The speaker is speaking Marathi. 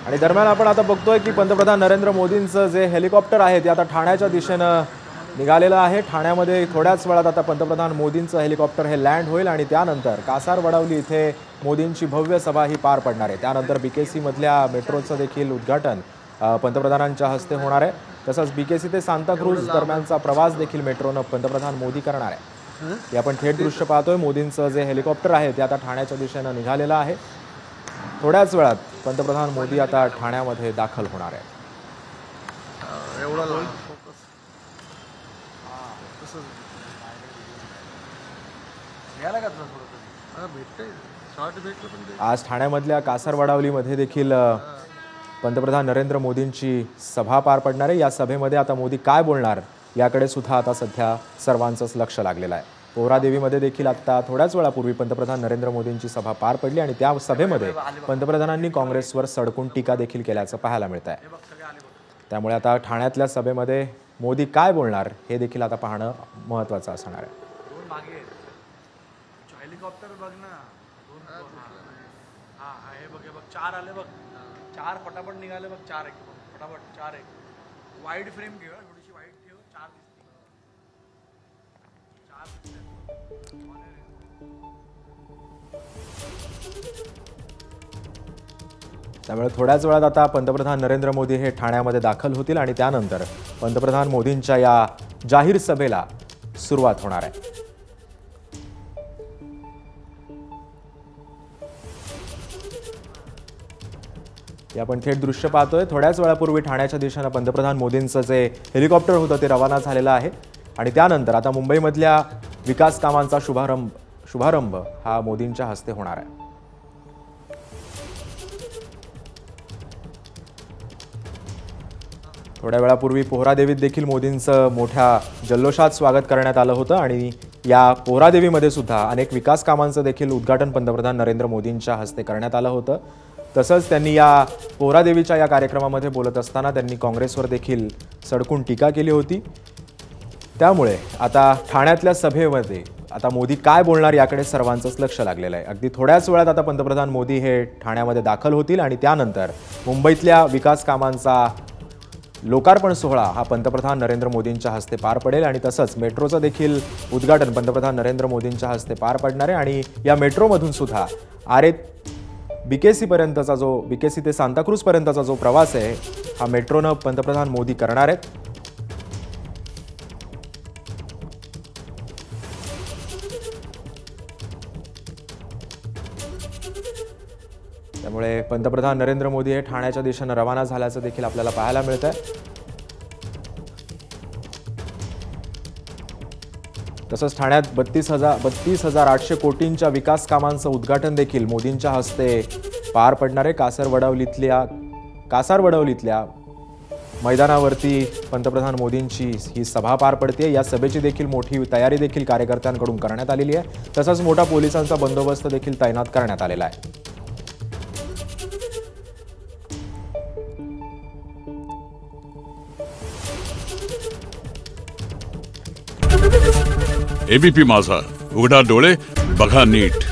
आणि दरम्यान आपण आता बघतोय की पंतप्रधान नरेंद्र मोदींचं जे हेलिकॉप्टर आहे ते आता ठाण्याच्या दिशेने निघालेलं आहे। ठाण्यामध्ये थोड्याच वेळात आता पंतप्रधान मोदींचं हेलिकॉप्टर हे लँड होईल आणि त्यानंतर कासारवडवली इथे मोदींची भव्य सभा ही पार पडणार आहे। त्यानंतर बीकेसी मधल्या मेट्रोचं देखील उद्घाटन पंतप्रधानांच्या हस्ते होणार आहे। तसंच बीकेसी ते सांताक्रूज दरम्यानचा प्रवास देखील मेट्रोनं पंतप्रधान मोदी करणार आहे। हे आपण थेट दृश्य पाहतोय। मोदींचं जे हेलिकॉप्टर आहे ते आता ठाण्याच्या दिशेने निघालेलं आहे। थोड्याच वेळात पंतप्रधान मोदी आता ठाण्यामध्ये दाखल होणार आहे। आज ठाण्यामधल्या कासारवडवलीमध्ये देखील पंतप्रधान नरेंद्र मोदींची सभा पार पडणार आहे। या सभेमध्ये आता मोदी काय बोलणार याकडे सुद्धा आता सध्या सर्वांचंच लक्ष लागलेलं आहे। पोहरादेवीमध्ये देखील आता थोड्याच वेळापूर्वी पंतप्रधान नरेंद्र मोदींची सभा पार पडली आणि त्या सभेमध्ये पंतप्रधानांनी काँग्रेसवर सडकून टीका देखील केल्याचं पाहायला मिळत आहे। त्यामुळे आता ठाण्यातल्या सभेमध्ये मोदी काय बोलणार हे देखील आता पाहणं महत्त्वाचं असणार आहे। हेलिकॉप्टर बघ ना, हा हे बघ हे बघ, 4 आले बघ, 4 फटाफट निघाले बघ, 4 एक फटाफट 4 एक वाईड फ्रेम घे, थोडीशी वाईड ठेव, 4 त्यामुळे थोड्याच वेळात आता पंतप्रधान नरेंद्र मोदी हे ठाण्यामध्ये दाखल होतील आणि त्यानंतर पंतप्रधान मोदींच्या या जाहीर सभेला सुरुवात होणार आहे। आपण थेट दृश्य पाहतोय। थोड्याच वेळापूर्वी ठाण्याच्या दिशेने पंतप्रधान मोदींचं जे हेलिकॉप्टर होतं ते रवाना झालेलं आहे आणि त्यानंतर आता मुंबईमधल्या विकास कामांचा शुभारंभ हा मोदींच्या हस्ते होणार आहे। थोड्या वेळापूर्वी पोहरादेवीत देखील मोदींचं मोठ्या जल्लोषात स्वागत करण्यात आलं होतं आणि या पोहरादेवीमध्ये सुद्धा अनेक विकास कामांचं देखील उद्घाटन पंतप्रधान नरेंद्र मोदींच्या हस्ते करण्यात आलं होतं। तसंच त्यांनी या पोहरादेवीच्या या कार्यक्रमामध्ये बोलत असताना त्यांनी काँग्रेसवर देखील सडकून टीका केली होती। त्यामुळे आता ठाण्यातल्या सभेमध्ये आता मोदी काय बोलणार याकडे सर्वांचंच लक्ष लागलेलं आहे। अगदी थोड्याच वेळात आता पंतप्रधान मोदी हे ठाण्यामध्ये दाखल होतील आणि त्यानंतर मुंबईतल्या विकास कामांचा लोकार्पण सोहळा हा पंतप्रधान नरेंद्र मोदींच्या हस्ते पार पडेल आणि तसंच मेट्रोचं देखील उद्घाटन पंतप्रधान नरेंद्र मोदींच्या हस्ते पार पडणार आहे आणि या मेट्रोमधून सुद्धा बीकेसी पर्यंतचा जो बीकेसी ते सांताक्रूज पर्यंतचा जो प्रवास आहे हा मेट्रोनं पंतप्रधान मोदी करणार आहेत। त्यामुळे पंतप्रधान नरेंद्र मोदी हे ठाण्याच्या दिशेने रवाना झाल्याचं देखील आपल्याला पाहायला मिळत आहे। तसंच ठाण्यात 32,800 कोटींच्या विकास कामांचं उद्घाटन देखील मोदींच्या हस्ते पार पडणार आहे। कासारवडवलीतल्या मैदानावरती पंतप्रधान मोदींची ही सभा पार पडते। या सभेची देखील मोठी तयारी देखील कार्यकर्त्यांकडून करण्यात आलेली आहे। तसंच मोठा पोलिसांचा बंदोबस्त देखील तैनात करण्यात आलेला आहे। एबीपी माझा, उघडा डोळे बघा नीट।